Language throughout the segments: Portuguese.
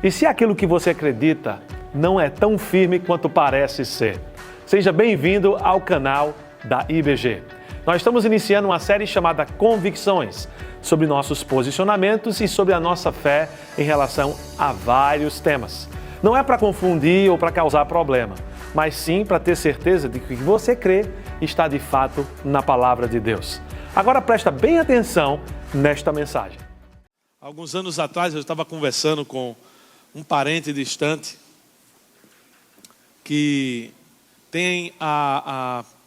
E se aquilo que você acredita não é tão firme quanto parece ser? Seja bem-vindo ao canal da IBG. Nós estamos iniciando uma série chamada Convicções, sobre nossos posicionamentos e sobre a nossa fé em relação a vários temas. Não é para confundir ou para causar problema, mas sim para ter certeza de que o que você crê está de fato na palavra de Deus. Agora presta bem atenção nesta mensagem. Alguns anos atrás eu estava conversando com um parente distante que tem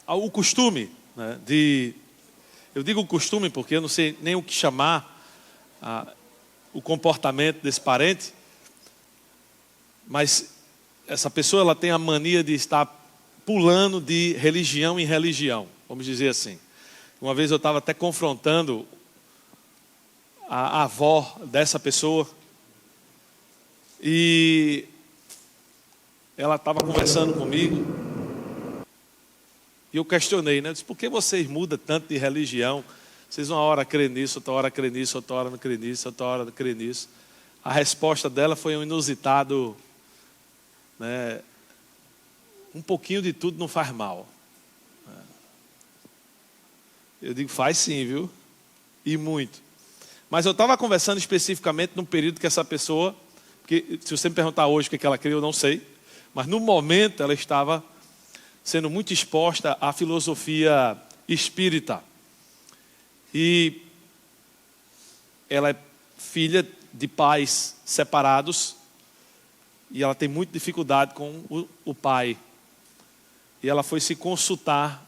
o costume, né, eu digo o costume porque eu não sei nem o que chamar o comportamento desse parente, mas essa pessoa ela tem a mania de estar pulando de religião em religião, vamos dizer assim. Uma vez eu estava até confrontando a avó dessa pessoa e ela estava conversando comigo e eu questionei, né? Eu disse, por que vocês mudam tanto de religião? Vocês uma hora crêem nisso, outra hora crêem nisso, outra hora não crêem nisso, outra hora não crêem nisso. A resposta dela foi um inusitado, né? Um pouquinho de tudo não faz mal. Eu digo, faz sim, viu? E muito. Mas eu estava conversando especificamente num período que essa pessoa, porque se você me perguntar hoje o que ela crê, eu não sei, mas no momento ela estava sendo muito exposta à filosofia espírita. E ela é filha de pais separados e ela tem muita dificuldade com o pai. E ela foi se consultar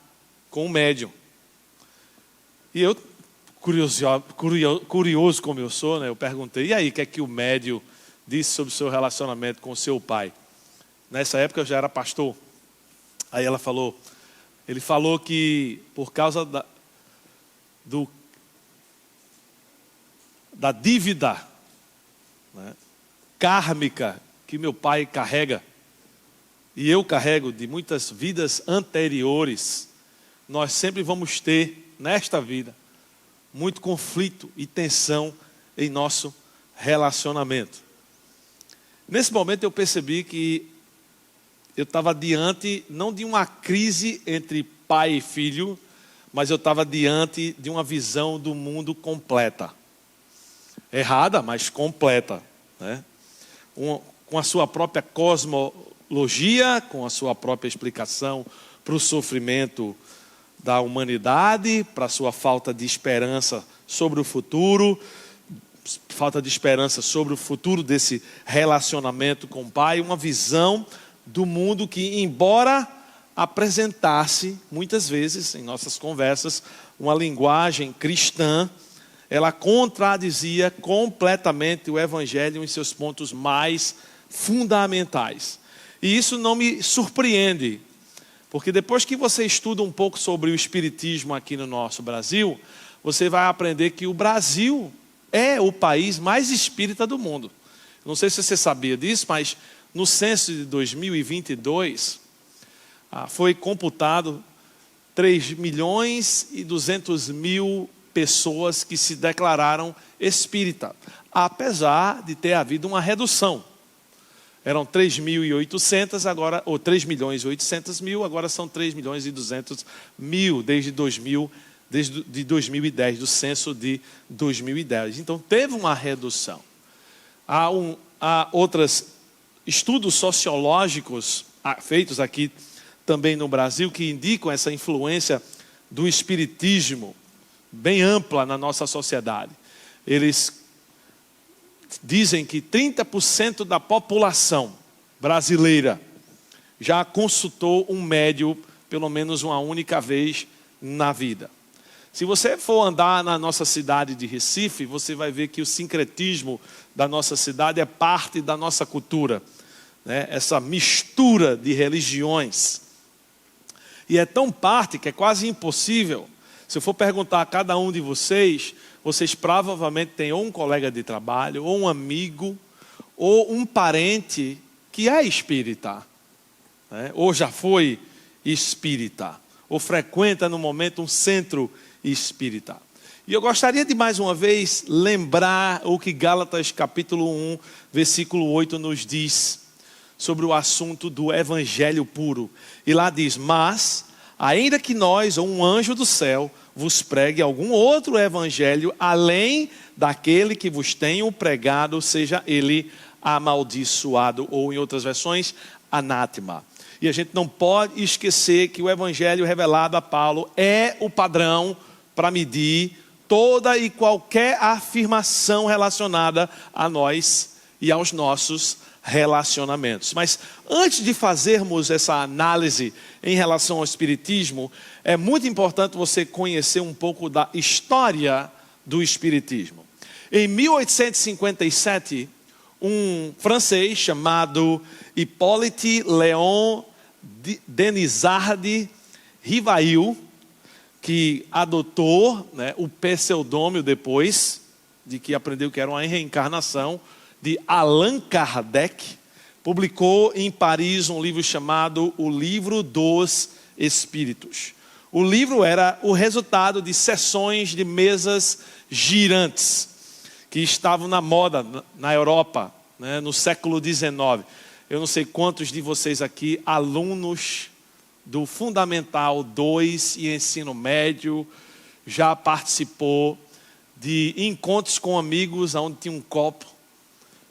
com um médium. E eu, curioso como eu sou, né, eu perguntei, e aí, o que é que o médium disse sobre o seu relacionamento com o seu pai? Nessa época eu já era pastor. Aí ele falou que por causa da dívida, né, kármica que meu pai carrega, e eu carrego de muitas vidas anteriores, nós sempre vamos ter, nesta vida, muito conflito e tensão em nosso relacionamento. Nesse momento eu percebi que eu estava diante, não de uma crise entre pai e filho, mas eu estava diante de uma visão do mundo completa. Errada, mas completa, né? Com a sua própria cosmologia, com a sua própria explicação para o sofrimento da humanidade, para a sua falta de esperança sobre o futuro, falta de esperança sobre o futuro desse relacionamento com o pai, uma visão do mundo que, embora apresentasse, muitas vezes, em nossas conversas, uma linguagem cristã, ela contradizia completamente o Evangelho em seus pontos mais fundamentais. E isso não me surpreende, porque depois que você estuda um pouco sobre o espiritismo aqui no nosso Brasil, você vai aprender que o Brasil é o país mais espírita do mundo. Não sei se você sabia disso, mas no censo de 2022, foi computado 3.200.000 pessoas que se declararam espírita, apesar de ter havido uma redução. Eram 3.800, agora, ou 3.800.000, agora são 3.200.000 desde 2010, do censo de 2010. Então teve uma redução. Há outros estudos sociológicos feitos aqui também no Brasil que indicam essa influência do espiritismo bem ampla na nossa sociedade. Eles dizem que 30% da população brasileira já consultou um médium pelo menos uma única vez na vida. Se você for andar na nossa cidade de Recife, você vai ver que o sincretismo da nossa cidade é parte da nossa cultura, né? Essa mistura de religiões. E é tão parte que é quase impossível. Se eu for perguntar a cada um de vocês, vocês provavelmente têm ou um colega de trabalho, ou um amigo, ou um parente que é espírita, né? Ou já foi espírita, ou frequenta no momento um centro espírita. E eu gostaria de mais uma vez lembrar o que Gálatas capítulo 1, versículo 8 nos diz sobre o assunto do evangelho puro. E lá diz: mas, ainda que nós ou um anjo do céu vos pregue algum outro evangelho além daquele que vos tenho pregado, seja ele amaldiçoado, ou em outras versões, anátema. E a gente não pode esquecer que o evangelho revelado a Paulo é o padrão para medir toda e qualquer afirmação relacionada a nós e aos nossos relacionamentos. Mas antes de fazermos essa análise em relação ao espiritismo, é muito importante você conhecer um pouco da história do espiritismo. Em 1857, um francês chamado Hippolyte Léon Denisard Rivail, que adotou, o pseudônimo depois de que aprendeu que era uma reencarnação de Allan Kardec, publicou em Paris um livro chamado O Livro dos Espíritos. O livro era o resultado de sessões de mesas girantes que estavam na moda na Europa, no século XIX. Eu não sei quantos de vocês aqui, alunos do Fundamental 2 e Ensino Médio, já participou de encontros com amigos onde tinha um copo,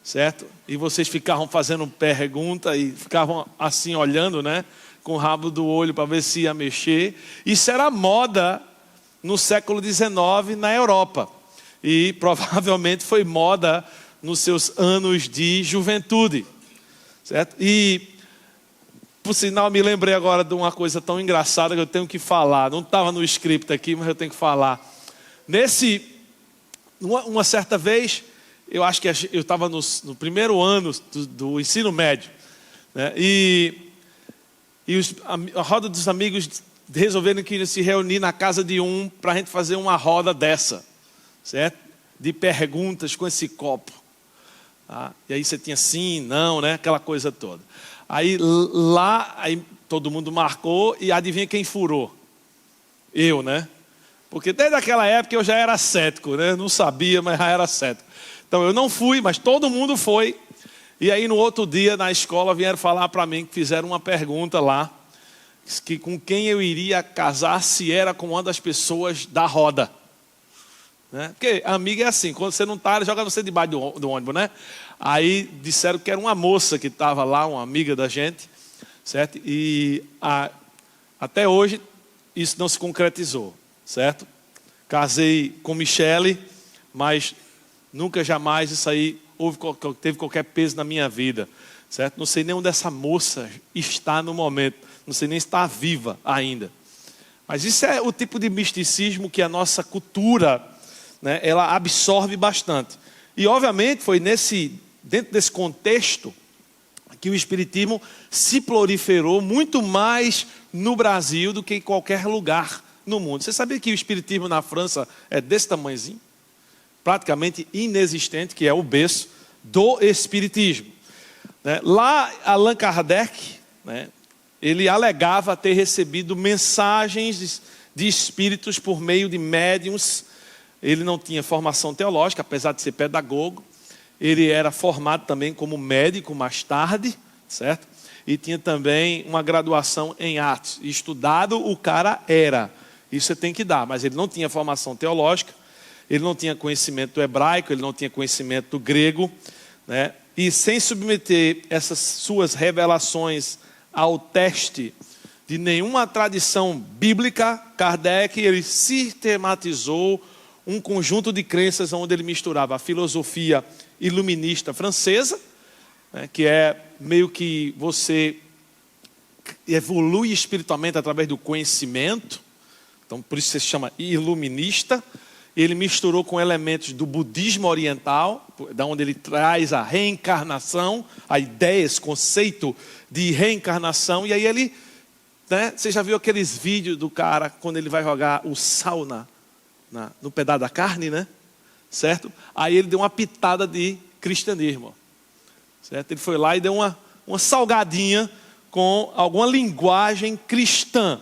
certo? E vocês ficavam fazendo pergunta e ficavam assim olhando, com o rabo do olho para ver se ia mexer. Isso era moda no século XIX na Europa. E provavelmente foi moda nos seus anos de juventude, certo? E, por sinal, me lembrei agora de uma coisa tão engraçada que eu tenho que falar. Não estava no script aqui, mas eu tenho que falar. Uma certa vez, eu acho que eu estava no primeiro ano do ensino médio, e a roda dos amigos resolveram que iam se reunir na casa de um para a gente fazer uma roda dessa, certo? De perguntas com esse copo. Tá? E aí você tinha sim, não, aquela coisa toda. Aí todo mundo marcou e adivinha quem furou? Eu, Porque desde aquela época eu já era cético, Não sabia, mas já era cético. Então eu não fui, mas todo mundo foi. E aí no outro dia na escola vieram falar para mim que fizeram uma pergunta lá, que com quem eu iria casar se era com uma das pessoas da roda. Porque amiga é assim, quando você não está, joga você debaixo do ônibus, Aí disseram que era uma moça que estava lá, uma amiga da gente, certo? E até hoje isso não se concretizou, certo? Casei com Michele, mas nunca jamais isso aí teve qualquer peso na minha vida, certo? Não sei nem onde essa moça está no momento, não sei nem se está viva ainda. Mas isso é o tipo de misticismo que a nossa cultura, ela absorve bastante. E obviamente foi dentro desse contexto que o espiritismo se proliferou muito mais no Brasil do que em qualquer lugar no mundo. Você sabia que o espiritismo na França é desse tamanhozinho? Praticamente inexistente, que é o berço do espiritismo. Lá, Allan Kardec, ele alegava ter recebido mensagens de espíritos por meio de médiuns. Ele não tinha formação teológica, apesar de ser pedagogo. Ele era formado também como médico mais tarde, certo? E tinha também uma graduação em artes. Estudado o cara era. Isso você tem que dar, mas ele não tinha formação teológica. Ele não tinha conhecimento do hebraico, ele não tinha conhecimento do grego, E sem submeter essas suas revelações ao teste de nenhuma tradição bíblica, Kardec, ele sistematizou um conjunto de crenças onde ele misturava a filosofia iluminista francesa, que é meio que você evolui espiritualmente através do conhecimento, então por isso se chama iluminista. Ele misturou com elementos do budismo oriental, da onde ele traz a reencarnação, a ideia, esse conceito de reencarnação. E aí ele, você já viu aqueles vídeos do cara quando ele vai jogar o sal no pedaço da carne, certo? Aí ele deu uma pitada de cristianismo, certo? Ele foi lá e deu uma salgadinha com alguma linguagem cristã.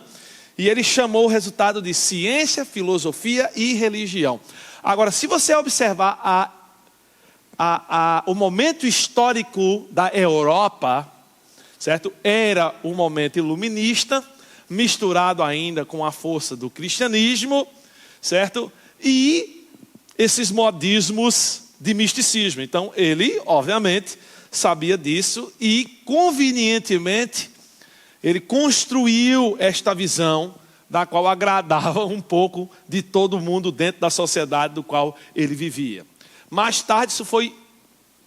E ele chamou o resultado de ciência, filosofia e religião. Agora, se você observar o momento histórico da Europa, certo? Era um momento iluminista, misturado ainda com a força do cristianismo, certo? E esses modismos de misticismo. Então, ele, obviamente, sabia disso e, convenientemente, ele construiu esta visão da qual agradava um pouco de todo mundo dentro da sociedade do qual ele vivia. Mais tarde, isso foi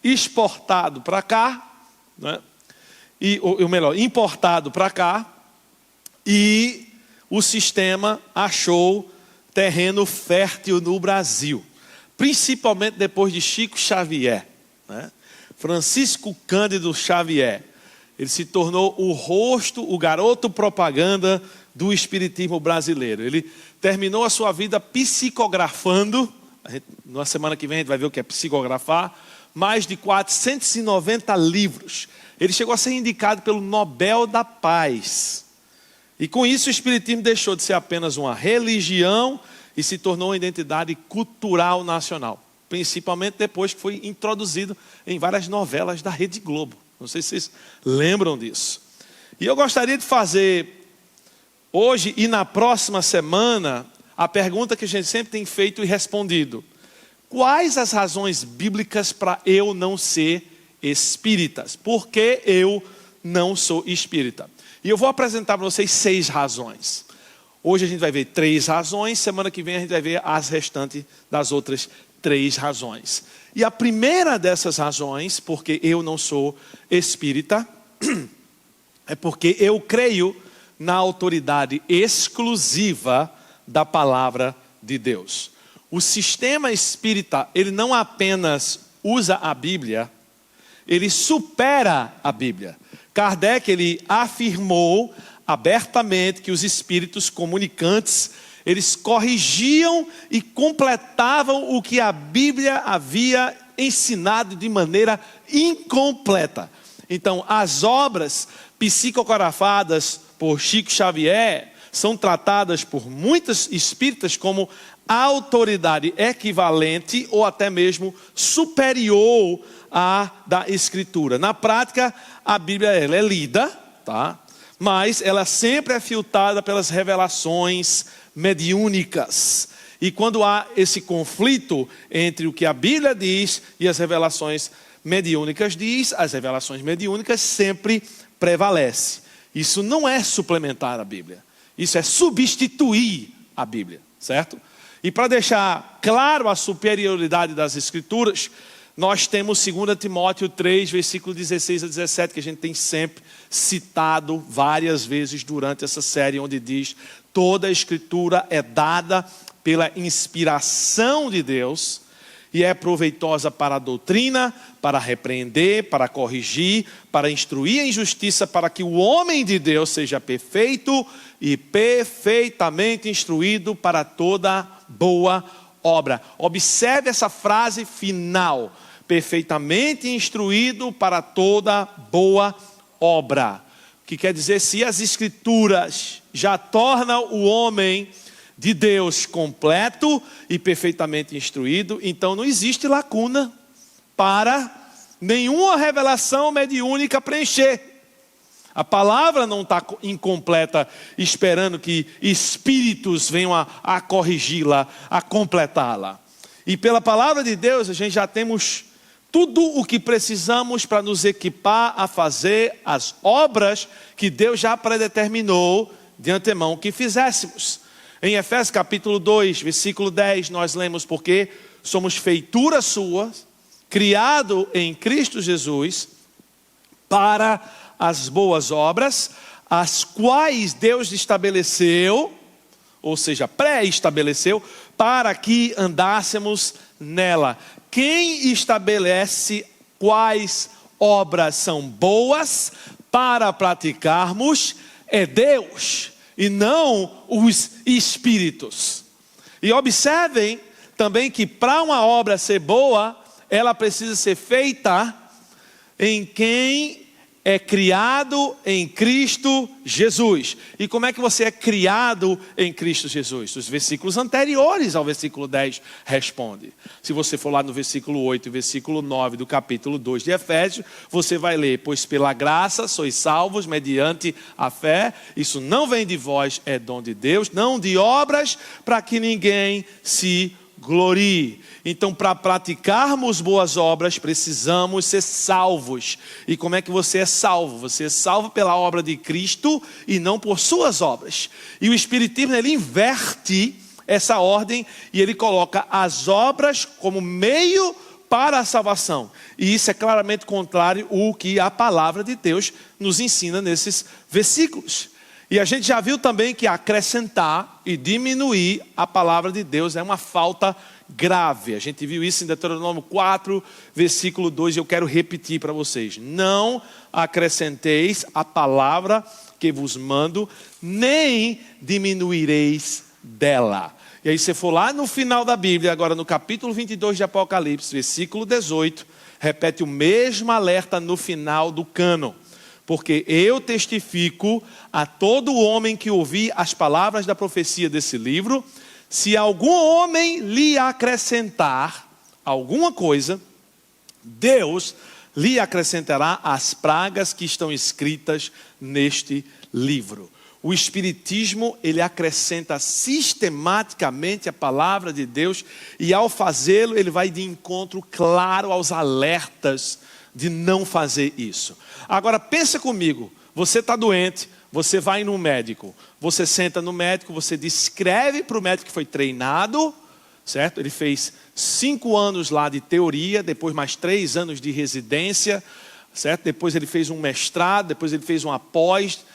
exportado para cá, né? Importado para cá, e o sistema achou terreno fértil no Brasil, principalmente depois de Chico Xavier, né? Francisco Cândido Xavier. Ele se tornou o rosto, o garoto propaganda do espiritismo brasileiro. Ele terminou a sua vida psicografando, na semana que vem a gente vai ver o que é psicografar, mais de 490 livros. Ele chegou a ser indicado pelo Nobel da Paz. E com isso o espiritismo deixou de ser apenas uma religião e se tornou uma identidade cultural nacional. Principalmente depois que foi introduzido em várias novelas da Rede Globo. Não sei se vocês lembram disso. E eu gostaria de fazer hoje e na próxima semana a pergunta que a gente sempre tem feito e respondido. Quais as razões bíblicas para eu não ser espírita? Por que eu não sou espírita? E eu vou apresentar para vocês 6 razões. Hoje a gente vai ver 3 razões, semana que vem a gente vai ver as restantes das outras 3 razões. E a primeira dessas razões, porque eu não sou espírita, é porque eu creio na autoridade exclusiva da palavra de Deus. O sistema espírita, ele não apenas usa a Bíblia, ele supera a Bíblia. Kardec, ele afirmou abertamente que os espíritos comunicantes, eles corrigiam e completavam o que a Bíblia havia ensinado de maneira incompleta. Então, as obras psicografadas por Chico Xavier são tratadas por muitos espíritas como autoridade equivalente ou até mesmo superior à da Escritura. Na prática, a Bíblia ela é lida, tá? Mas ela sempre é filtrada pelas revelações mediúnicas. E quando há esse conflito entre o que a Bíblia diz e as revelações mediúnicas diz, as revelações mediúnicas sempre prevalecem. Isso não é suplementar a Bíblia. Isso é substituir a Bíblia, certo? E para deixar claro a superioridade das Escrituras, nós temos 2 Timóteo 3, versículo 16 a 17, que a gente tem sempre citado várias vezes durante essa série, onde diz: toda a Escritura é dada pela inspiração de Deus e é proveitosa para a doutrina, para repreender, para corrigir, para instruir em justiça, para que o homem de Deus seja perfeito e perfeitamente instruído para toda boa obra. Observe essa frase final: perfeitamente instruído para toda boa obra. Que quer dizer, se as Escrituras já tornam o homem de Deus completo e perfeitamente instruído, então não existe lacuna para nenhuma revelação mediúnica preencher. A palavra não está incompleta, esperando que espíritos venham a corrigi-la, a completá-la. E pela palavra de Deus, a gente já temos tudo o que precisamos para nos equipar a fazer as obras que Deus já predeterminou de antemão que fizéssemos. Em Efésios capítulo 2, versículo 10, nós lemos: porque somos feitura sua, criado em Cristo Jesus, para as boas obras, as quais Deus estabeleceu, ou seja, pré-estabeleceu, para que andássemos nela. Quem estabelece quais obras são boas para praticarmos é Deus, e não os espíritos. E observem também que para uma obra ser boa, ela precisa ser feita em quem é criado em Cristo Jesus. E como é que você é criado em Cristo Jesus? Os versículos anteriores ao versículo 10 respondem. Se você for lá no versículo 8 e versículo 9 do capítulo 2 de Efésios, você vai ler: pois pela graça sois salvos mediante a fé. Isso não vem de vós, é dom de Deus, não de obras, para que ninguém se glorie. Então, para praticarmos boas obras, precisamos ser salvos. E como é que você é salvo? Você é salvo pela obra de Cristo e não por suas obras. E o Espiritismo, ele inverte essa ordem e ele coloca as obras como meio para a salvação. E isso é claramente contrário ao que a palavra de Deus nos ensina nesses versículos. E a gente já viu também que acrescentar e diminuir a palavra de Deus é uma falta grave. A gente viu isso em Deuteronômio 4, versículo 2, e eu quero repetir para vocês: não acrescenteis a palavra que vos mando, nem diminuireis dela. E aí você for lá no final da Bíblia, agora no capítulo 22 de Apocalipse, versículo 18, repete o mesmo alerta no final do cânon. Porque eu testifico a todo homem que ouvir as palavras da profecia desse livro, se algum homem lhe acrescentar alguma coisa, Deus lhe acrescentará as pragas que estão escritas neste livro. O Espiritismo, ele acrescenta sistematicamente a palavra de Deus, e ao fazê-lo, ele vai de encontro claro aos alertas de não fazer isso. Agora pensa comigo, você está doente, você vai no médico, você senta no médico, você descreve para o médico que foi treinado, certo? Ele fez 5 anos lá de teoria, depois mais 3 anos de residência, certo? Depois ele fez um mestrado, depois ele fez uma pós,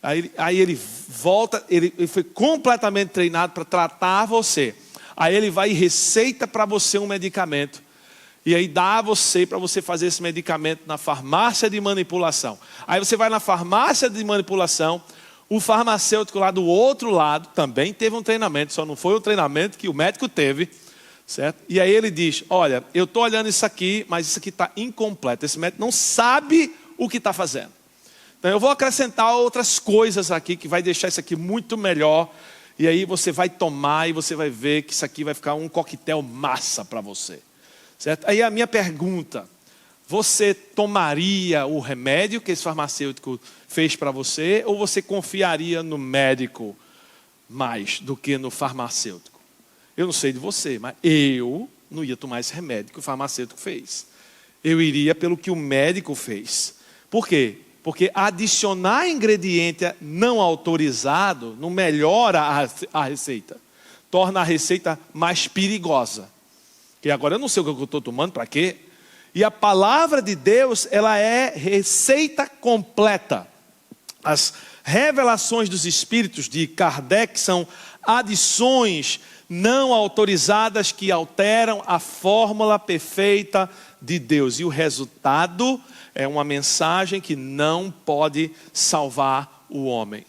aí ele volta, ele foi completamente treinado para tratar você. Aí ele vai e receita para você um medicamento. E aí dá a você para você fazer esse medicamento na farmácia de manipulação. Aí você vai na farmácia de manipulação, o farmacêutico lá do outro lado também teve um treinamento, só não foi o treinamento que o médico teve, certo? E aí ele diz: olha, eu estou olhando isso aqui, mas isso aqui está incompleto. Esse médico não sabe o que está fazendo. Então eu vou acrescentar outras coisas aqui que vai deixar isso aqui muito melhor. E aí você vai tomar e você vai ver que isso aqui vai ficar um coquetel massa para você. Certo? Aí a minha pergunta: você tomaria o remédio que esse farmacêutico fez para você, ou você confiaria no médico mais do que no farmacêutico? Eu não sei de você, mas eu não ia tomar esse remédio que o farmacêutico fez. Eu iria pelo que o médico fez. Por quê? Porque adicionar ingrediente não autorizado não melhora a receita, torna a receita mais perigosa. Que agora eu não sei o que eu estou tomando, para quê? E a palavra de Deus, ela é receita completa. As revelações dos Espíritos de Kardec são adições não autorizadas que alteram a fórmula perfeita de Deus. E o resultado é uma mensagem que não pode salvar o homem.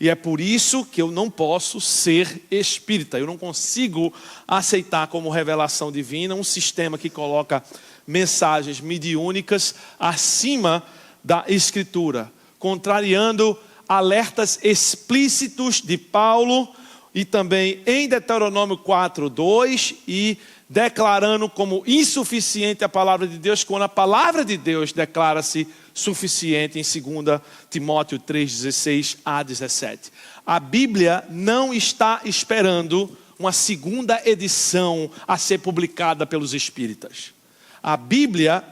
E é por isso que eu não posso ser espírita. Eu não consigo aceitar como revelação divina um sistema que coloca mensagens mediúnicas acima da Escritura, contrariando alertas explícitos de Paulo e também em Deuteronômio 4:2 e declarando como insuficiente a palavra de Deus, quando a palavra de Deus declara-se suficiente em 2 Timóteo 3:16 a 17. A Bíblia não está esperando uma segunda edição a ser publicada pelos espíritas. A Bíblia,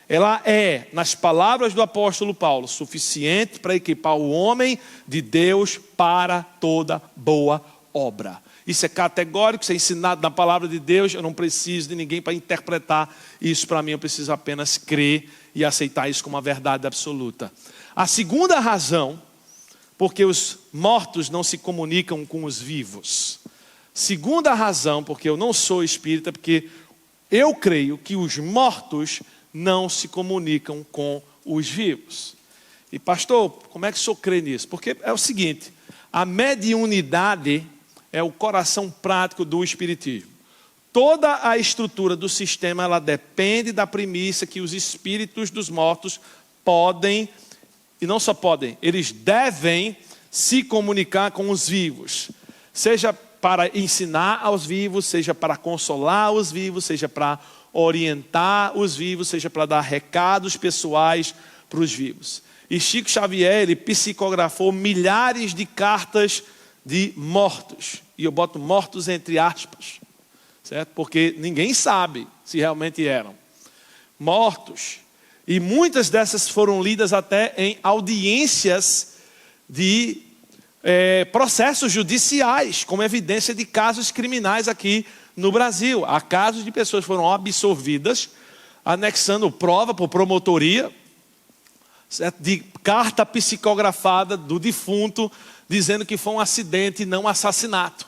ela é, nas palavras do apóstolo Paulo, suficiente para equipar o homem de Deus para toda boa obra. Isso é categórico, isso é ensinado na palavra de Deus. Eu não preciso de ninguém para interpretar isso para mim. Eu preciso apenas crer e aceitar isso como uma verdade absoluta. A segunda razão, porque os mortos não se comunicam com os vivos. Segunda razão, porque eu não sou espírita, porque eu creio que os mortos não se comunicam com os vivos. E pastor, como é que o senhor crê nisso? Porque é o seguinte: a mediunidade é o coração prático do espiritismo. Toda a estrutura do sistema, ela depende da premissa que os espíritos dos mortos podem e não só podem, eles devem se comunicar com os vivos. Seja para ensinar aos vivos, seja para consolar os vivos, seja para orientar os vivos, seja para dar recados pessoais para os vivos. E Chico Xavier, ele psicografou milhares de cartas de mortos. E eu boto mortos entre aspas, certo? Porque ninguém sabe se realmente eram mortos. E muitas dessas foram lidas até em audiências de processos judiciais, como evidência de casos criminais aqui no Brasil. Há casos de pessoas que foram absolvidas, anexando prova por promotoria, certo? De carta psicografada do defunto, dizendo que foi um acidente e não um assassinato.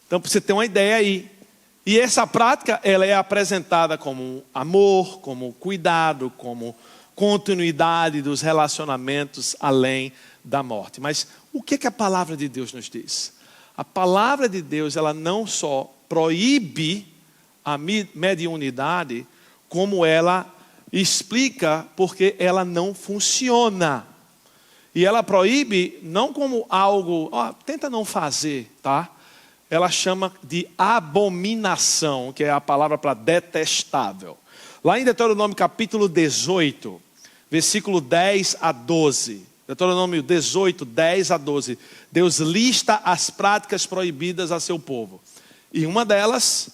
Então, para você ter uma ideia aí. E essa prática, ela é apresentada como amor, como cuidado, como continuidade dos relacionamentos além da morte. Mas o que a palavra de Deus nos diz? A palavra de Deus, ela não só proíbe a mediunidade, como ela explica porque ela não funciona. E ela proíbe não como algo, tenta não fazer, tá? Ela chama de abominação, que é a palavra para detestável. Lá em Deuteronômio capítulo 18, versículo 10 a 12. Deuteronômio 18, 10 a 12. Deus lista as práticas proibidas a seu povo. E uma delas,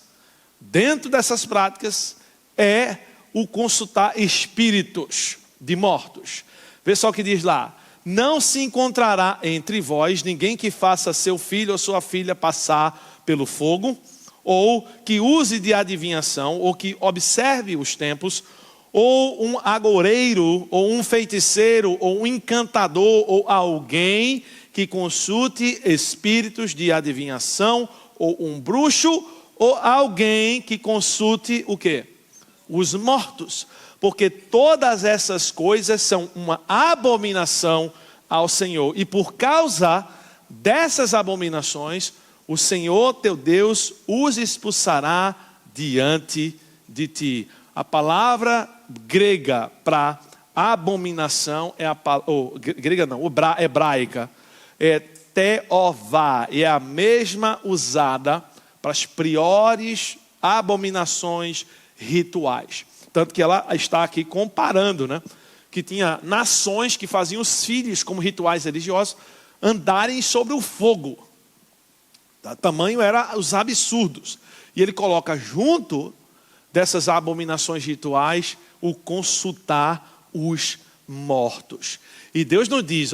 dentro dessas práticas, é o consultar espíritos de mortos. Vê só o que diz lá. Não se encontrará entre vós ninguém que faça seu filho ou sua filha passar pelo fogo, ou que use de adivinhação, ou que observe os tempos, ou um agoureiro, ou um feiticeiro, ou um encantador, ou alguém que consulte espíritos de adivinhação, ou um bruxo, ou alguém que consulte o quê? Os mortos. Porque todas essas coisas são uma abominação ao Senhor. E por causa dessas abominações, o Senhor teu Deus os expulsará diante de ti. A palavra grega para abominação é hebraica, é teová, e é a mesma usada para as piores abominações rituais. Tanto que ela está aqui comparando, né? Que tinha nações que faziam os filhos, como rituais religiosos, andarem sobre o fogo. O tamanho era os absurdos. E ele coloca junto dessas abominações rituais o consultar os mortos. E Deus nos diz,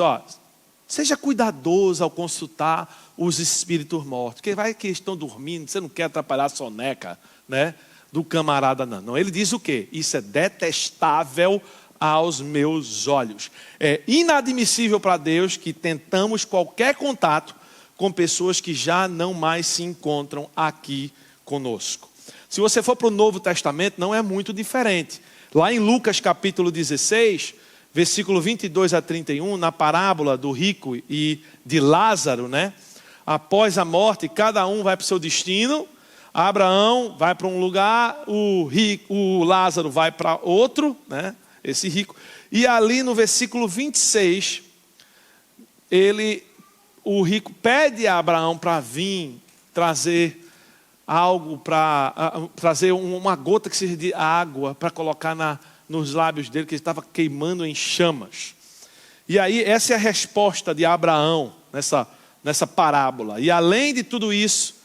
seja cuidadoso ao consultar os espíritos mortos. Porque vai que eles estão dormindo, você não quer atrapalhar a soneca, né? Do camarada, não. Ele diz o quê? Isso é detestável aos meus olhos. É inadmissível para Deus que tentamos qualquer contato com pessoas que já não mais se encontram aqui conosco. Se você for para o Novo Testamento, não é muito diferente. Lá em Lucas capítulo 16, versículo 22 a 31, na parábola do rico e de Lázaro, né? Após a morte, cada um vai para o seu destino. Abraão vai para um lugar, o Lázaro vai para outro, né? Esse rico. E ali no versículo 26, o rico pede a Abraão para vir trazer algo, para trazer uma gota que seja de água para colocar nos lábios dele, que ele estava queimando em chamas. E aí essa é a resposta de Abraão nessa parábola. E além de tudo isso,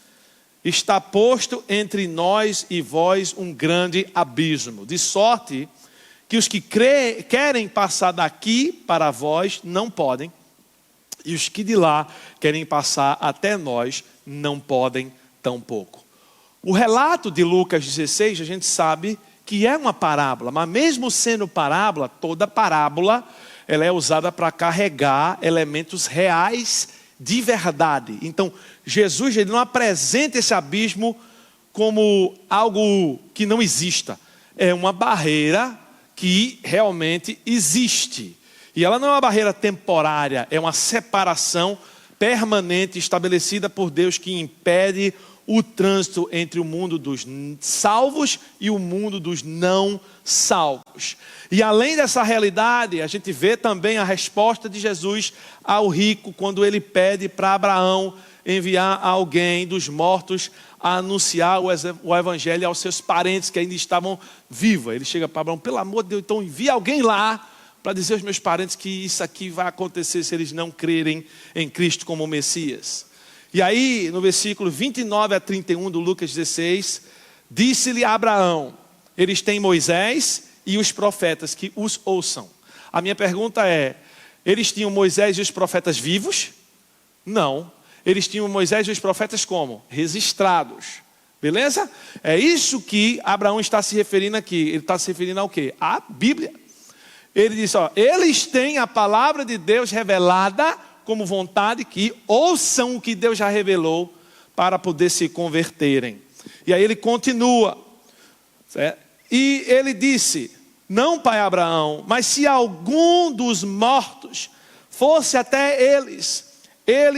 está posto entre nós e vós um grande abismo, de sorte que os que querem passar daqui para vós não podem, e os que de lá querem passar até nós não podem tampouco. O relato de Lucas 16, a gente sabe que é uma parábola, mas mesmo sendo parábola, toda parábola ela é usada para carregar elementos reais de verdade. Então, Jesus ele não apresenta esse abismo como algo que não exista. É uma barreira que realmente existe. E ela não é uma barreira temporária, é uma separação permanente estabelecida por Deus que impede o trânsito entre o mundo dos salvos e o mundo dos não salvos. E além dessa realidade, a gente vê também a resposta de Jesus ao rico, quando ele pede para Abraão enviar alguém dos mortos a anunciar o evangelho aos seus parentes que ainda estavam vivos. Ele chega para Abraão: pelo amor de Deus, então envia alguém lá para dizer aos meus parentes que isso aqui vai acontecer se eles não crerem em Cristo como Messias. E aí, no versículo 29 a 31 do Lucas 16, disse-lhe a Abraão: eles têm Moisés e os profetas, que os ouçam. A minha pergunta é: eles tinham Moisés e os profetas vivos? Não. Eles tinham Moisés e os profetas como? Registrados. Beleza? É isso que Abraão está se referindo aqui. Ele está se referindo ao quê? À Bíblia. Ele diz: ó, eles têm a palavra de Deus revelada como vontade, que ouçam o que Deus já revelou para poder se converterem. E aí ele continua, certo? E ele disse: não, pai Abraão, mas se algum dos mortos fosse até eles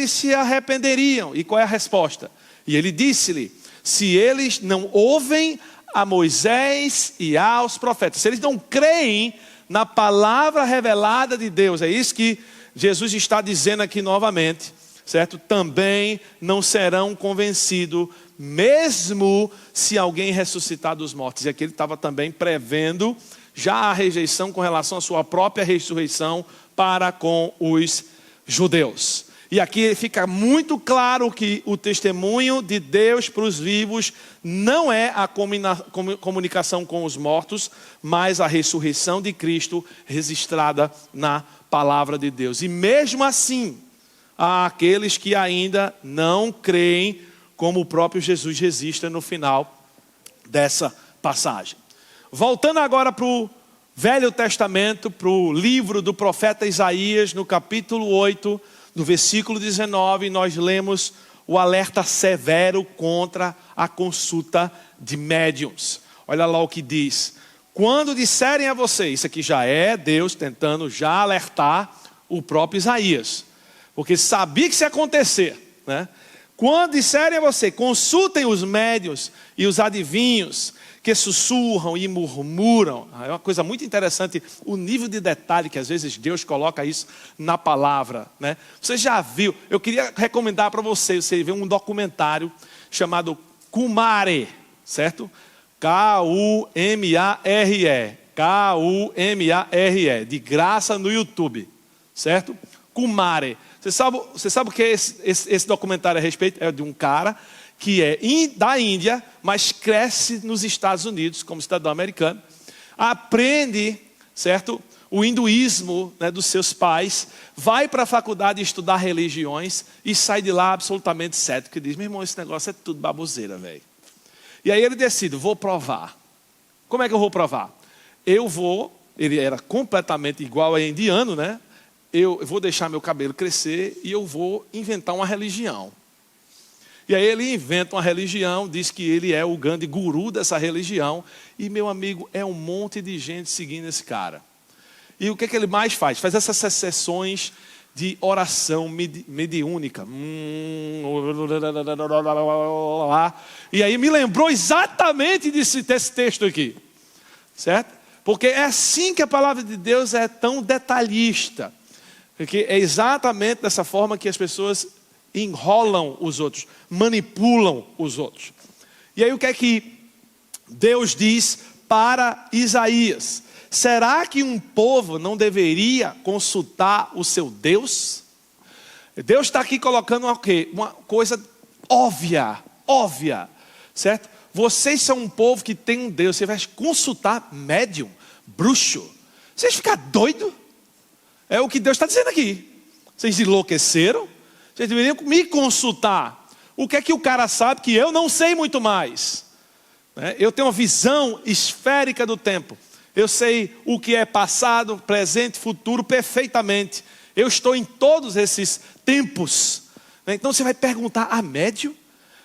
se arrependeriam. E qual é a resposta? E ele disse-lhe: se eles não ouvem a Moisés e aos profetas, se eles não creem na palavra revelada de Deus, é isso que Jesus está dizendo aqui novamente, certo? Também não serão convencidos, mesmo se alguém ressuscitar dos mortos. E aqui ele estava também prevendo já a rejeição com relação à sua própria ressurreição para com os judeus. E aqui fica muito claro que o testemunho de Deus para os vivos não é a comunicação com os mortos, mas a ressurreição de Cristo registrada na palavra de Deus. E mesmo assim, há aqueles que ainda não creem, como o próprio Jesus registra no final dessa passagem. Voltando agora para o Velho Testamento, para o livro do profeta Isaías, no capítulo 8, no versículo 19, nós lemos o alerta severo contra a consulta de médiuns. Olha lá o que diz: quando disserem a vocês, isso aqui já é Deus tentando já alertar o próprio Isaías, porque sabia que isso ia acontecer, né? Quando disserem a você: consultem os médiuns e os adivinhos, que sussurram e murmuram. É uma coisa muito interessante o nível de detalhe que às vezes Deus coloca isso na palavra, né? Você já viu? Eu queria recomendar para você ver um documentário chamado Kumare, certo? Kumare, Kumare, de graça no YouTube, certo? Kumare. Você sabe o que é esse documentário a respeito? É de um cara que é da Índia, mas cresce nos Estados Unidos como cidadão americano, aprende, certo, o hinduísmo, né, dos seus pais, vai para a faculdade estudar religiões e sai de lá absolutamente cético, que diz: meu irmão, esse negócio é tudo baboseira, velho. E aí ele decide: vou provar. Como é que eu vou provar? Ele era completamente igual a indiano, né? Eu vou deixar meu cabelo crescer e eu vou inventar uma religião. E aí ele inventa uma religião, diz que ele é o grande guru dessa religião. E, meu amigo, é um monte de gente seguindo esse cara. E o que é que ele mais faz? Faz essas sessões de oração mediúnica. E aí me lembrou exatamente desse texto aqui. Certo? Porque é assim que a palavra de Deus é tão detalhista. Porque é exatamente dessa forma que as pessoas enrolam os outros, manipulam os outros. E aí o que é que Deus diz para Isaías? Será que um povo não deveria consultar o seu Deus? Deus está aqui colocando o quê? Uma coisa óbvia, certo? Vocês são um povo que tem um Deus. Você vai consultar médium, bruxo. Vocês ficam doidos? É o que Deus está dizendo aqui. Vocês enlouqueceram? Vocês deveriam me consultar. O que é que o cara sabe que eu não sei muito mais? Eu tenho uma visão esférica do tempo. Eu sei o que é passado, presente, futuro perfeitamente. Eu estou em todos esses tempos. Então você vai perguntar a médium?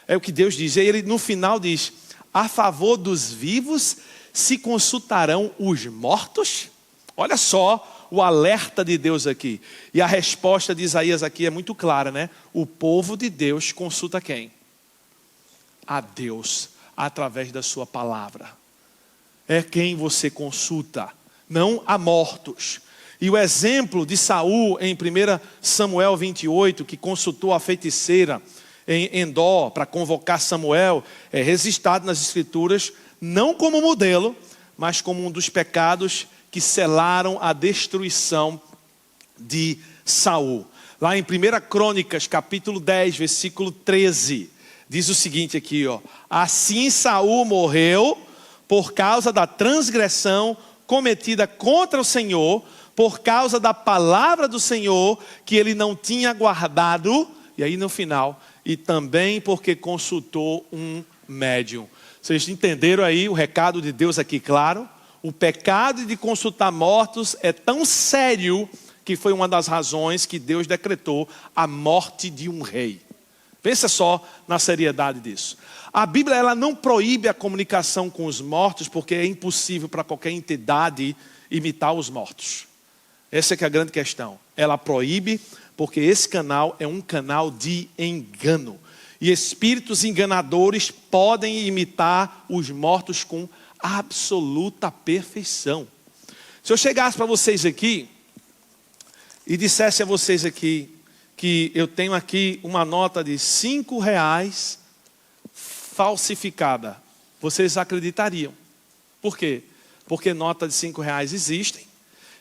É o que Deus diz. E ele no final diz: a favor dos vivos se consultarão os mortos? Olha só o alerta de Deus aqui. E a resposta de Isaías aqui é muito clara, né? O povo de Deus consulta quem? a Deus através da sua palavra. É quem você consulta, não a mortos. E o exemplo de Saul em 1 Samuel 28, que consultou a feiticeira em Endor para convocar Samuel, é registrado nas Escrituras, não como modelo, mas como um dos pecados que selaram a destruição de Saul. Lá em 1 Crônicas, capítulo 10, versículo 13, diz o seguinte aqui, ó: assim Saul morreu por causa da transgressão cometida contra o Senhor, por causa da palavra do Senhor que ele não tinha guardado, e aí no final, e também porque consultou um médium. Vocês entenderam aí o recado de Deus aqui, claro? O pecado de consultar mortos é tão sério que foi uma das razões que Deus decretou a morte de um rei. Pensa só na seriedade disso. A Bíblia ela não proíbe a comunicação com os mortos, porque é impossível para qualquer entidade imitar os mortos. Essa é que é a grande questão. Ela proíbe porque esse canal é um canal de engano. E espíritos enganadores podem imitar os mortos com absoluta perfeição. Se eu chegasse para vocês aqui e dissesse a vocês aqui que eu tenho aqui uma nota de R$5 falsificada, vocês acreditariam. Por quê? Porque nota de R$5 existem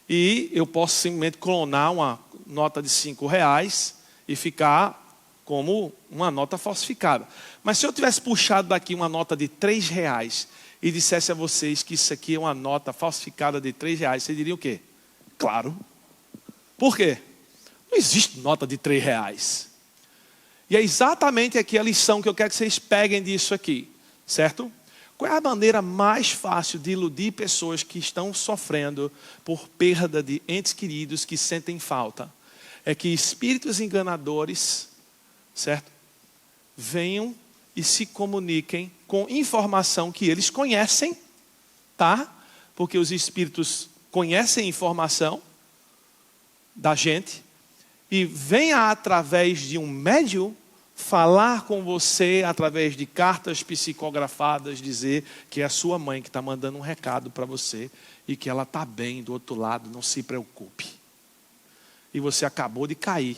e eu posso simplesmente clonar uma nota de R$5 e ficar como uma nota falsificada. Mas se eu tivesse puxado daqui uma nota de R$3 e dissesse a vocês que isso aqui é uma nota falsificada de R$3, vocês diriam o quê? Claro. Por quê? Não existe nota de R$3. E é exatamente aqui a lição que eu quero que vocês peguem disso aqui, certo? Qual é a maneira mais fácil de iludir pessoas que estão sofrendo por perda de entes queridos que sentem falta? É que espíritos enganadores, certo? Venham e se comuniquem com informação que eles conhecem, tá? Porque os espíritos conhecem informação da gente e venha através de um médium falar com você através de cartas psicografadas, dizer que é a sua mãe que está mandando um recado para você e que ela está bem do outro lado, não se preocupe. E você acabou de cair,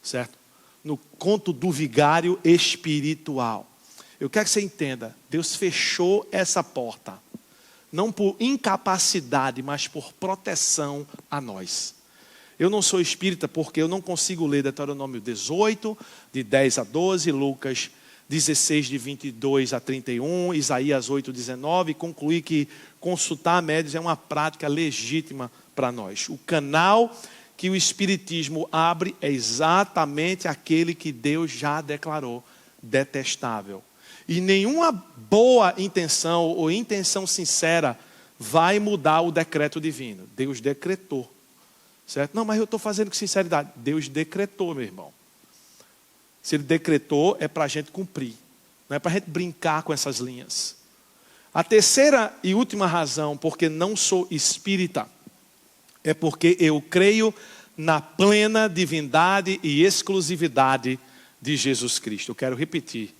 certo? No conto do vigário espiritual. Eu quero que você entenda, Deus fechou essa porta, não por incapacidade, mas por proteção a nós. Eu não sou espírita porque eu não consigo ler Deuteronômio 18, de 10 a 12, Lucas 16, de 22 a 31, Isaías 8, 19, e concluir que consultar médios é uma prática legítima para nós. O canal que o espiritismo abre é exatamente aquele que Deus já declarou detestável. E nenhuma boa intenção ou intenção sincera vai mudar o decreto divino. Deus decretou. Certo? Não, mas eu estou fazendo com sinceridade. Deus decretou, meu irmão. Se Ele decretou, é para a gente cumprir. Não é para a gente brincar com essas linhas. A terceira e última razão, porque não sou espírita, é porque eu creio na plena divindade e exclusividade de Jesus Cristo. Eu quero repetir.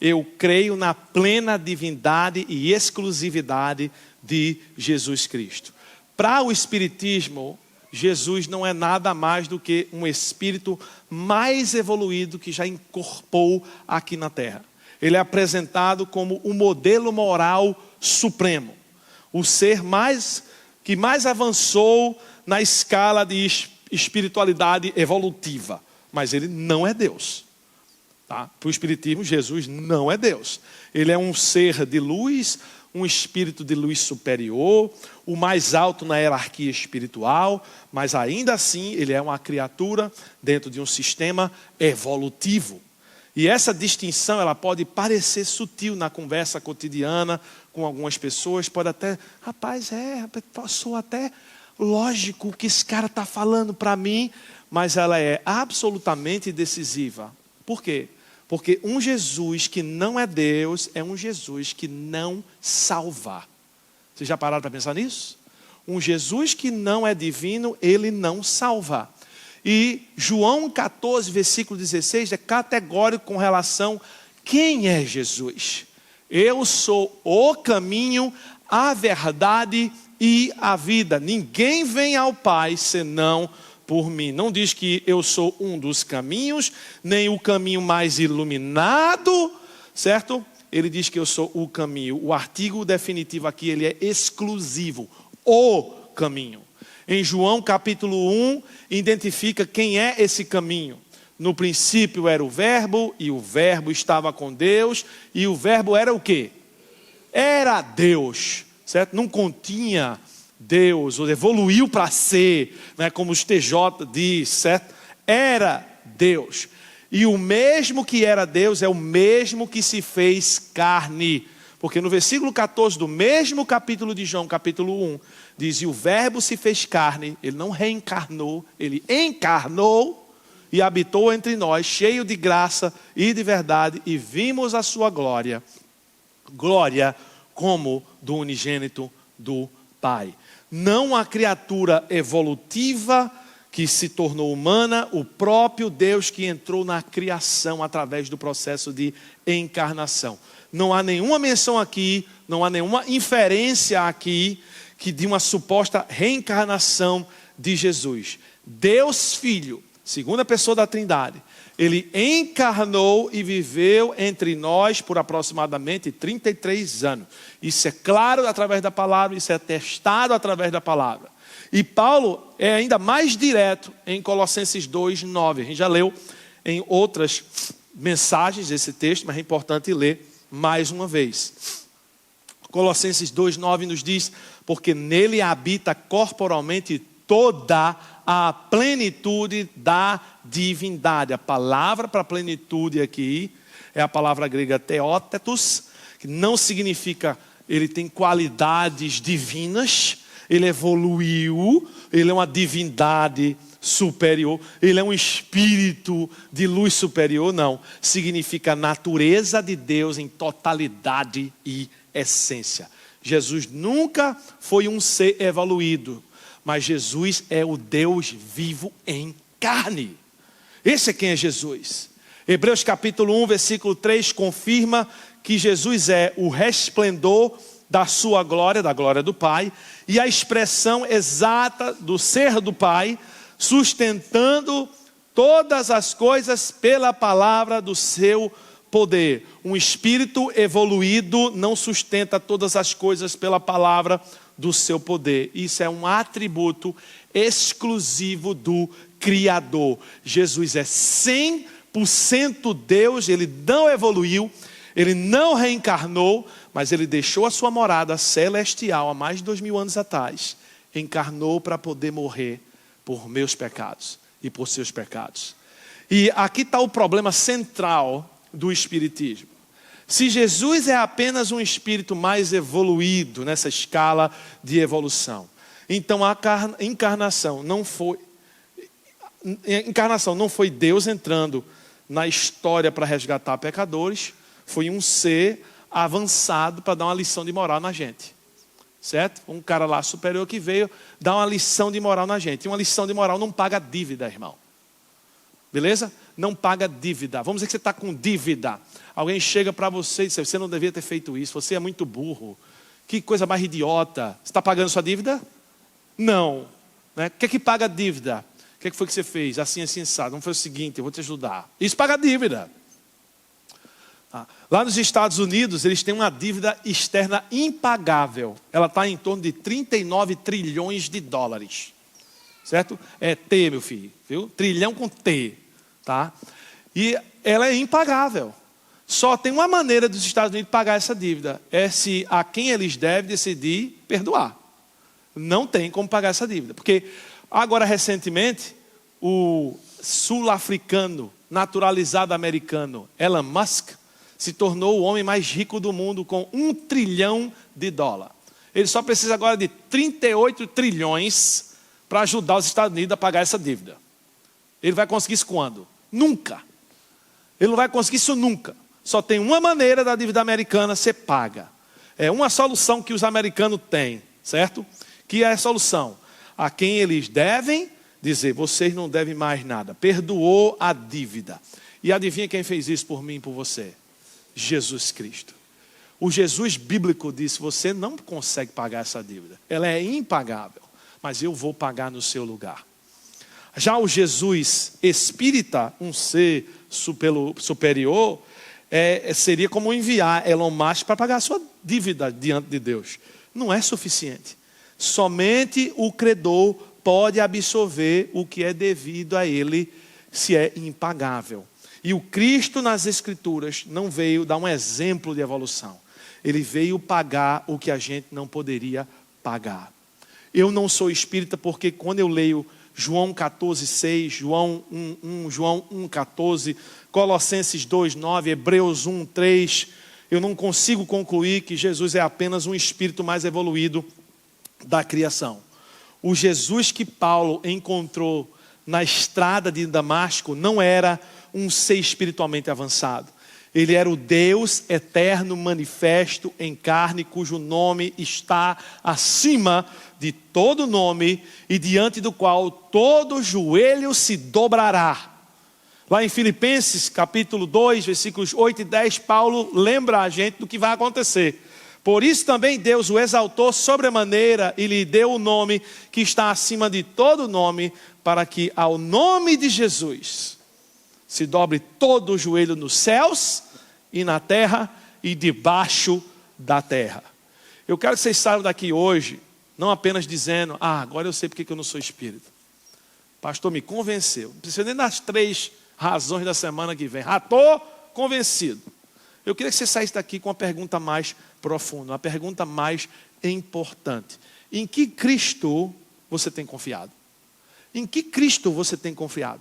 Eu creio na plena divindade e exclusividade de Jesus Cristo. Para o espiritismo, Jesus não é nada mais do que um espírito mais evoluído que já incorporou aqui na terra. Ele é apresentado como o modelo moral supremo. O ser que mais avançou na escala de espiritualidade evolutiva. Mas ele não é Deus. Tá? Para o espiritismo, Jesus não é Deus. Ele é um ser de luz, um espírito de luz superior, o mais alto na hierarquia espiritual, mas ainda assim ele é uma criatura dentro de um sistema evolutivo. E essa distinção ela pode parecer sutil na conversa cotidiana com algumas pessoas, pode até, rapaz, passou até lógico o que esse cara está falando para mim, mas ela é absolutamente decisiva. Por quê? Porque um Jesus que não é Deus é um Jesus que não salva. Vocês já pararam para pensar nisso? Um Jesus que não é divino, ele não salva. E João 14, versículo 16 é categórico com relação Quem é Jesus? Eu sou o caminho, a verdade e a vida. Ninguém vem ao Pai senão por mim. Não diz que eu sou um dos caminhos, nem o caminho mais iluminado, certo? Ele diz que eu sou o caminho. O artigo definitivo aqui, ele é exclusivo. O caminho. Em João capítulo 1, identifica quem é esse caminho. No princípio era o verbo, e o verbo estava com Deus, e o verbo era o quê? Era Deus, certo? Não continha Deus, ou evoluiu para ser, né, como os TJ diz, certo? Era Deus. E o mesmo que era Deus é o mesmo que se fez carne. Porque no versículo 14 do mesmo capítulo de João, capítulo 1, diz: e o verbo se fez carne, ele não reencarnou, ele encarnou e habitou entre nós, cheio de graça e de verdade, e vimos a sua glória, glória como do unigênito do Pai. Não a criatura evolutiva que se tornou humana, o próprio Deus que entrou na criação através do processo de encarnação. Não há nenhuma menção aqui, não há nenhuma inferência aqui que de uma suposta reencarnação de Jesus. Deus Filho, segunda pessoa da Trindade, ele encarnou e viveu entre nós por aproximadamente 33 anos. Isso é claro através da palavra, isso é atestado através da palavra. E Paulo é ainda mais direto em Colossenses 2:9. A gente já leu em outras mensagens esse texto, mas é importante ler mais uma vez. Colossenses 2:9 nos diz: porque nele habita corporalmente toda a plenitude da divindade. A palavra para plenitude aqui é a palavra grega theotetos, que não significa ele tem qualidades divinas, ele evoluiu, ele é uma divindade superior, ele é um espírito de luz superior, não. Significa natureza de Deus em totalidade e essência. Jesus nunca foi um ser evoluído, mas Jesus é o Deus vivo em carne. Esse é quem é Jesus. Hebreus capítulo 1, versículo 3 confirma que Jesus é o resplendor da sua glória, da glória do Pai, e a expressão exata do ser do Pai, sustentando todas as coisas pela palavra do seu poder. Um espírito evoluído não sustenta todas as coisas pela palavra do seu poder. Isso é um atributo exclusivo do Criador. Jesus é 100% Deus, ele não evoluiu, ele não reencarnou, mas ele deixou a sua morada celestial há mais de 2000 anos atrás. Encarnou para poder morrer por meus pecados e por seus pecados. E aqui está o problema central do espiritismo. Se Jesus é apenas um espírito mais evoluído nessa escala de evolução, então a encarnação não foi Deus entrando na história para resgatar pecadores, foi um ser avançado para dar uma lição de moral na gente. Certo? Um cara lá superior que veio dar uma lição de moral na gente. E uma lição de moral não paga dívida, irmão. Beleza? Não paga dívida. Vamos dizer que você está com dívida. Alguém chega para você e diz: você não devia ter feito isso, você é muito burro. Que coisa mais idiota. Você está pagando sua dívida? Não. Né? O que é que paga a dívida? O que é que foi que você fez? Assim, assado. Não foi o seguinte, eu vou te ajudar. Isso paga dívida. Lá nos Estados Unidos, eles têm uma dívida externa impagável. Ela está em torno de 39 trilhões de dólares. Certo? É T, meu filho. Viu? Trilhão com T. Tá? E ela é impagável. Só tem uma maneira dos Estados Unidos pagar essa dívida. É se a quem eles devem decidir perdoar. Não tem como pagar essa dívida. Porque agora, recentemente, o sul-africano, naturalizado americano, Elon Musk, se tornou o homem mais rico do mundo com $1 trilhão. Ele só precisa agora de 38 trilhões para ajudar os Estados Unidos a pagar essa dívida. Ele vai conseguir isso quando? Nunca. Ele não vai conseguir isso nunca. Só tem uma maneira da dívida americana ser paga. É uma solução que os americanos têm, certo? Que é a solução. A quem eles devem dizer: vocês não devem mais nada. Perdoou a dívida. E adivinha quem fez isso por mim e por você? Jesus Cristo. O Jesus bíblico disse, você não consegue pagar essa dívida. Ela é impagável, mas eu vou pagar no seu lugar. Já o Jesus espírita, um ser superior, seria como enviar Elon Musk para pagar a sua dívida diante de Deus. Não é suficiente. Somente o credor pode absorver o que é devido a ele, se é impagável. E o Cristo nas Escrituras não veio dar um exemplo de evolução. Ele veio pagar o que a gente não poderia pagar. Eu não sou espírita porque quando eu leio João 14:6, João 1:1, João 1:14, Colossenses 2:9, Hebreus 1:3, eu não consigo concluir que Jesus é apenas um espírito mais evoluído da criação. O Jesus que Paulo encontrou na estrada de Damasco não era um ser espiritualmente avançado. Ele era o Deus eterno manifesto em carne, cujo nome está acima de todo nome e diante do qual todo joelho se dobrará. Lá em Filipenses capítulo 2, versículos 8 e 10, Paulo lembra a gente do que vai acontecer. Por isso também Deus o exaltou sobremaneira e lhe deu o nome que está acima de todo nome, para que ao nome de Jesus se dobre todo o joelho nos céus e na terra e debaixo da terra. Eu quero que vocês saiam daqui hoje, não apenas dizendo, agora eu sei porque que eu não sou espírita. Pastor, me convenceu. Não precisa nem das 3 razões da semana que vem. Estou convencido. Eu queria que você saísse daqui com uma pergunta mais profunda, uma pergunta mais importante. Em que Cristo você tem confiado? Em que Cristo você tem confiado?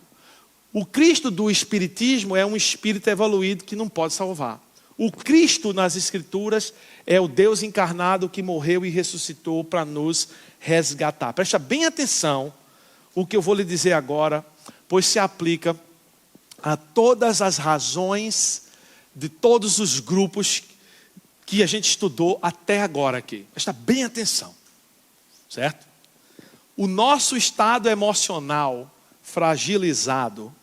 O Cristo do Espiritismo é um espírito evoluído que não pode salvar. O Cristo nas Escrituras é o Deus encarnado que morreu e ressuscitou para nos resgatar. Presta bem atenção o que eu vou lhe dizer agora, pois se aplica a todas as razões de todos os grupos que a gente estudou até agora aqui. Presta bem atenção, certo? O nosso estado emocional fragilizado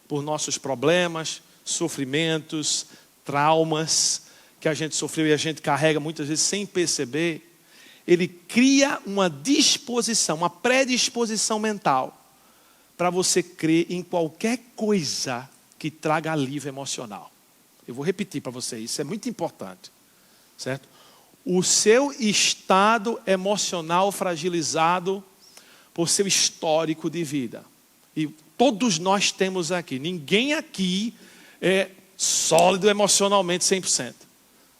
por nossos problemas, sofrimentos, traumas que a gente sofreu e a gente carrega muitas vezes sem perceber, ele cria uma disposição, uma predisposição mental para você crer em qualquer coisa que traga alívio emocional. Eu vou repetir para você, isso é muito importante, certo? O seu estado emocional fragilizado por seu histórico de vida. E todos nós temos aqui, ninguém aqui é sólido emocionalmente 100%,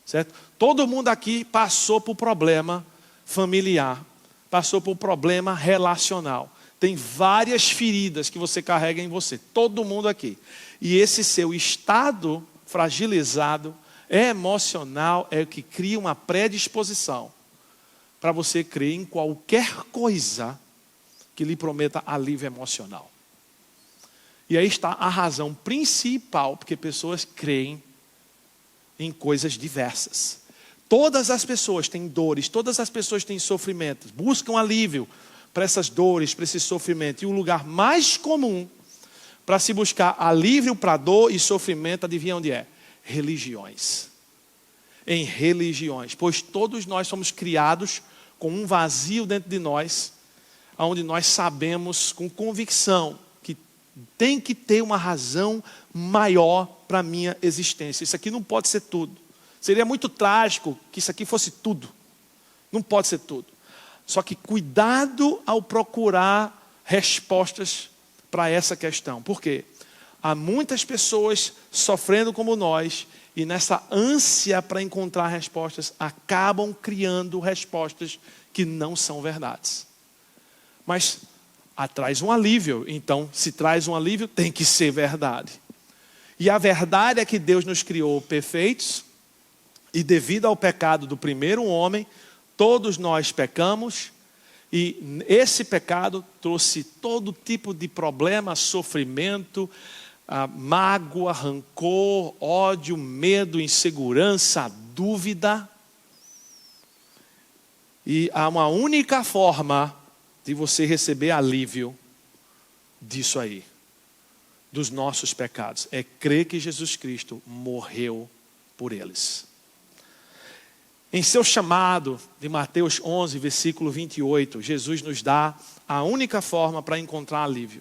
certo? Todo mundo aqui passou por problema familiar, passou por problema relacional. Tem várias feridas que você carrega em você, todo mundo aqui. E esse seu estado fragilizado, emocional, é o que cria uma predisposição para você crer em qualquer coisa que lhe prometa alívio emocional. E aí está a razão principal porque pessoas creem em coisas diversas. Todas as pessoas têm dores, todas as pessoas têm sofrimentos, buscam alívio para essas dores, para esse sofrimento. E o lugar mais comum para se buscar alívio para dor e sofrimento, adivinha onde é? Religiões. Em religiões. Pois todos nós somos criados com um vazio dentro de nós, onde nós sabemos com convicção que tem que ter uma razão maior para a minha existência. Isso aqui não pode ser tudo. Seria muito trágico que isso aqui fosse tudo. Não pode ser tudo. Só que cuidado ao procurar respostas para essa questão. Por quê? Há muitas pessoas sofrendo como nós e nessa ânsia para encontrar respostas, acabam criando respostas que não são verdades. Mas traz um alívio. Então, se traz um alívio, tem que ser verdade. E a verdade é que Deus nos criou perfeitos. E devido ao pecado do primeiro homem, todos nós pecamos. E esse pecado trouxe todo tipo de problema, sofrimento, mágoa, rancor, ódio, medo, insegurança, dúvida. E há uma única forma de você receber alívio disso aí, dos nossos pecados. É crer que Jesus Cristo morreu por eles. Em seu chamado de Mateus 11, versículo 28, Jesus nos dá a única forma para encontrar alívio.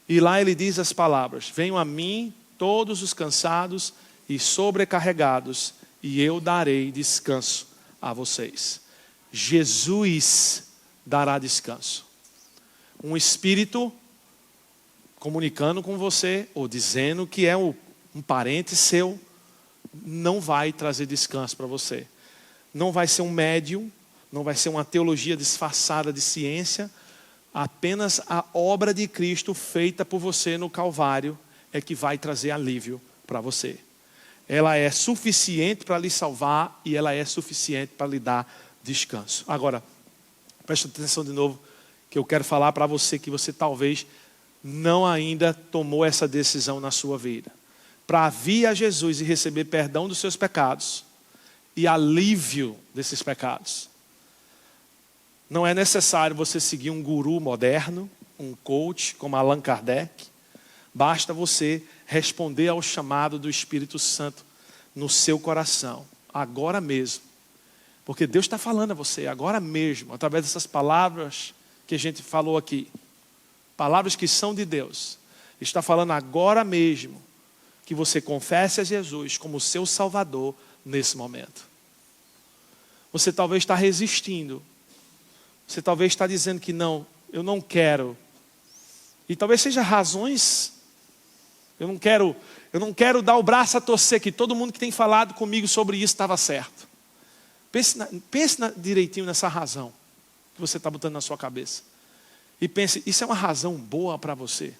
E lá ele diz as palavras: venham a mim todos os cansados e sobrecarregados, e eu darei descanso a vocês. Jesus dará descanso. Um espírito comunicando com você, ou dizendo que é um parente seu, não vai trazer descanso para você. Não vai ser um médium, não vai ser uma teologia disfarçada de ciência. Apenas a obra de Cristo feita por você no Calvário é que vai trazer alívio para você. Ela é suficiente para lhe salvar e ela é suficiente para lhe dar descanso. Agora, preste atenção de novo, que eu quero falar para você que você talvez não ainda tomou essa decisão na sua vida. Para vir a Jesus e receber perdão dos seus pecados e alívio desses pecados, não é necessário você seguir um guru moderno, um coach como Allan Kardec. Basta você responder ao chamado do Espírito Santo no seu coração, agora mesmo. Porque Deus está falando a você agora mesmo, através dessas palavras que a gente falou aqui. Palavras que são de Deus. Está falando agora mesmo que você confesse a Jesus como seu Salvador nesse momento. Você talvez está resistindo. Você talvez está dizendo que não, eu não quero. E talvez seja razões. Eu não quero dar o braço a torcer, que todo mundo que tem falado comigo sobre isso estava certo. Pense direitinho nessa razão que você está botando na sua cabeça. E pense, isso é uma razão boa para você?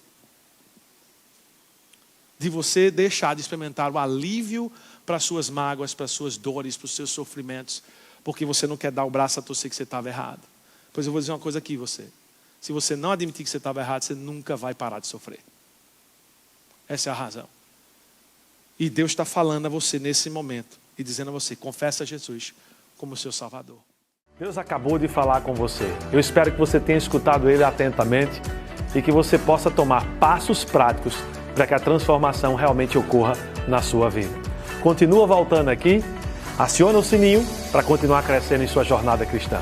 De você deixar de experimentar o alívio para as suas mágoas, para as suas dores, para os seus sofrimentos, porque você não quer dar o braço a torcer que você estava errado. Pois eu vou dizer uma coisa aqui, você. Se você não admitir que você estava errado, você nunca vai parar de sofrer. Essa é a razão. E Deus está falando a você nesse momento e dizendo a você, confessa a Jesus como seu Salvador. Deus acabou de falar com você. Eu espero que você tenha escutado Ele atentamente e que você possa tomar passos práticos para que a transformação realmente ocorra na sua vida. Continua voltando aqui, aciona o sininho para continuar crescendo em sua jornada cristã.